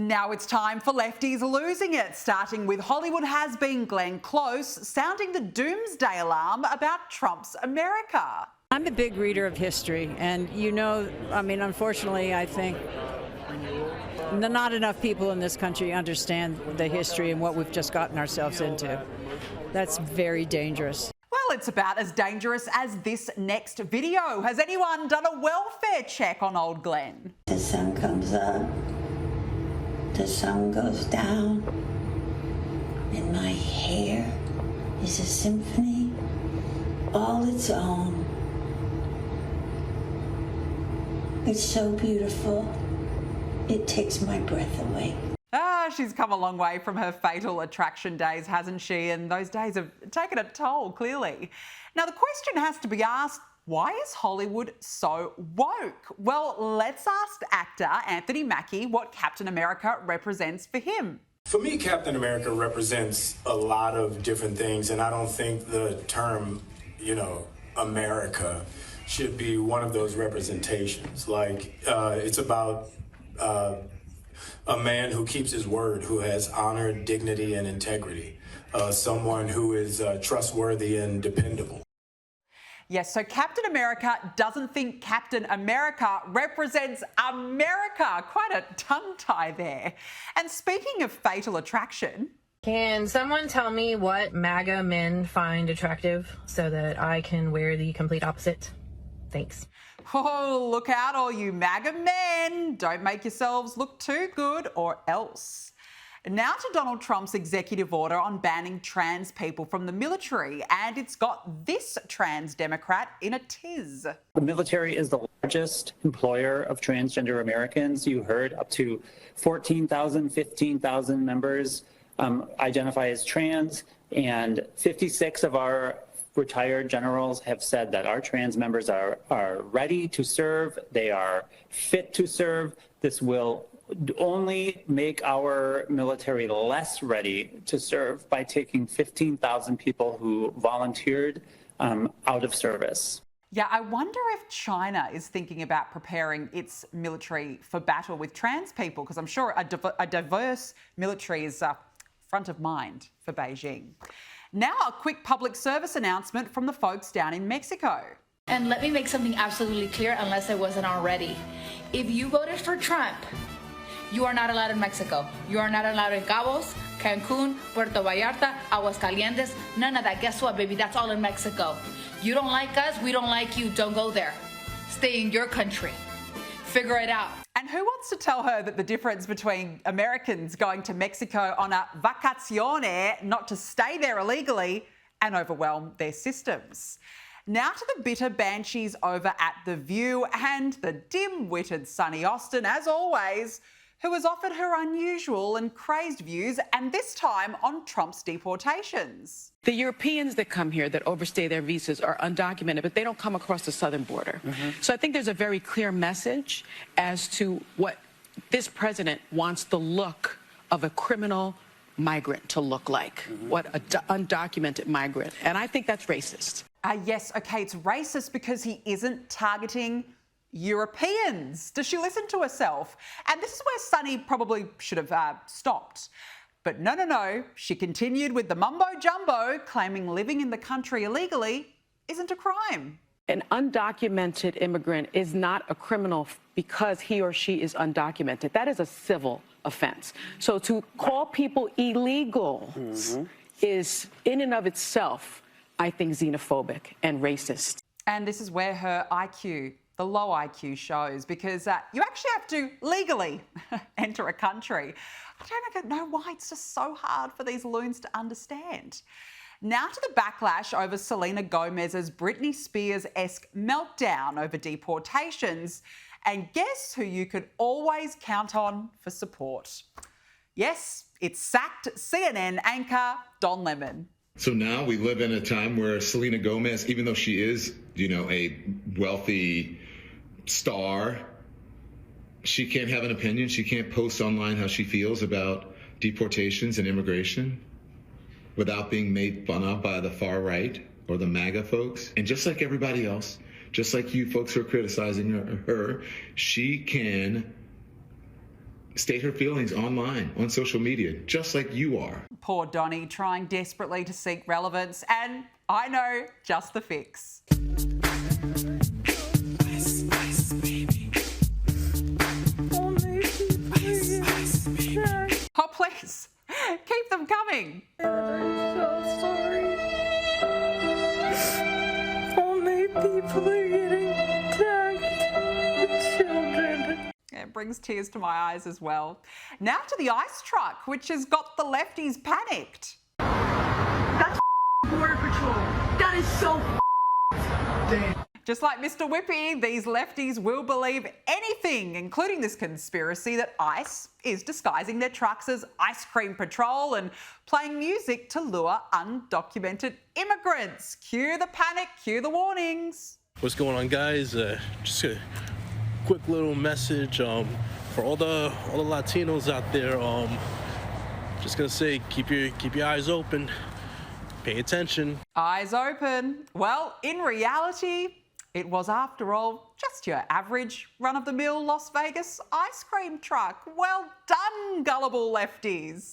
Now it's time for Lefties Losing It, starting with Hollywood has-been Glenn Close sounding the doomsday alarm about Trump's America. I'm a big reader of history, and unfortunately, I think not enough people in this country understand the history and what we've just gotten ourselves into. That's very dangerous. Well, it's about as dangerous as this next video. Has anyone done a welfare check on old Glenn? The sun comes up, the sun goes down, and my hair is a symphony all its own. It's so beautiful, it takes my breath away. She's come a long way from her Fatal Attraction days, hasn't she? And those days have taken a toll, clearly. Now, the question has to be asked, why is Hollywood so woke? Well, let's ask actor Anthony Mackie what Captain America represents for him. For me, Captain America represents a lot of different things, and I don't think the term, America should be one of those representations. It's about a man who keeps his word, who has honor, dignity, and integrity, someone who is trustworthy and dependable. Yes, so Captain America doesn't think Captain America represents America. Quite a tongue-tie there. And speaking of Fatal Attraction... Can someone tell me what MAGA men find attractive so that I can wear the complete opposite? Thanks. Oh, look out, all you MAGA men. Don't make yourselves look too good or else. Now to Donald Trump's executive order on banning trans people from the military. And it's got this trans Democrat in a tiz. The military is the largest employer of transgender Americans. You heard up to 14,000, 15,000 members identify as trans, and 56 of our retired generals have said that our trans members are ready to serve, they are fit to serve. This will only make our military less ready to serve by taking 15,000 people who volunteered out of service. Yeah, I wonder if China is thinking about preparing its military for battle with trans people, because I'm sure a diverse military is front of mind for Beijing. Now, a quick public service announcement from the folks down in Mexico. And let me make something absolutely clear, unless I wasn't already. If you voted for Trump, you are not allowed in Mexico. You are not allowed in Cabos, Cancun, Puerto Vallarta, Aguascalientes, none of that. Guess what, baby? That's all in Mexico. You don't like us, we don't like you. Don't go there. Stay in your country. Figure it out. And who wants to tell her that the difference between Americans going to Mexico on a vacazione, not to stay there illegally, and overwhelm their systems? Now to the bitter banshees over at The View and the dim-witted Sunny Hostin, as always, who has offered her unusual and crazed views, and this time on Trump's deportations. The Europeans that come here that overstay their visas are undocumented, but they don't come across the southern border. So I think there's a very clear message as to what this president wants the look of a criminal migrant to look like, what an undocumented migrant. And I think that's racist. Yes, okay, it's racist because he isn't targeting Europeans. Does she listen to herself? And this is where Sunny probably should have stopped. But no, she continued with the mumbo-jumbo, claiming living in the country illegally isn't a crime. An undocumented immigrant is not a criminal because he or she is undocumented. That is a civil offense. So to call people illegal is, in and of itself, I think, xenophobic and racist. And this is where her IQ, the low IQ, shows, because you actually have to legally enter a country. I don't know why it's just so hard for these loons to understand. Now to the backlash over Selena Gomez's Britney Spears-esque meltdown over deportations. And guess who you could always count on for support? Yes, it's sacked CNN anchor Don Lemon. So now we live in a time where Selena Gomez, even though she is, a wealthy star, she can't have an opinion. She can't post online how she feels about deportations and immigration without being made fun of by the far right or the MAGA folks. And just like everybody else, just like you folks who are criticizing her, she can state her feelings online, on social media, just like you are. Poor Donnie trying desperately to seek relevance, and I know just the fix. Oh, please, keep them coming. I'm so sorry. Only people are getting attacked. Children. It brings tears to my eyes as well. Now to the ice truck, which has got the lefties panicked. That's Border Patrol. That is so damn. Just like Mr. Whippy, these lefties will believe anything, including this conspiracy that ICE is disguising their trucks as ice cream patrol and playing music to lure undocumented immigrants. Cue the panic, cue the warnings. What's going on, guys? Just a quick little message for all the Latinos out there. Just gonna say, keep your eyes open, pay attention. Eyes open. Well, in reality, it was, after all, just your average run-of-the-mill Las Vegas ice cream truck. Well done, gullible lefties.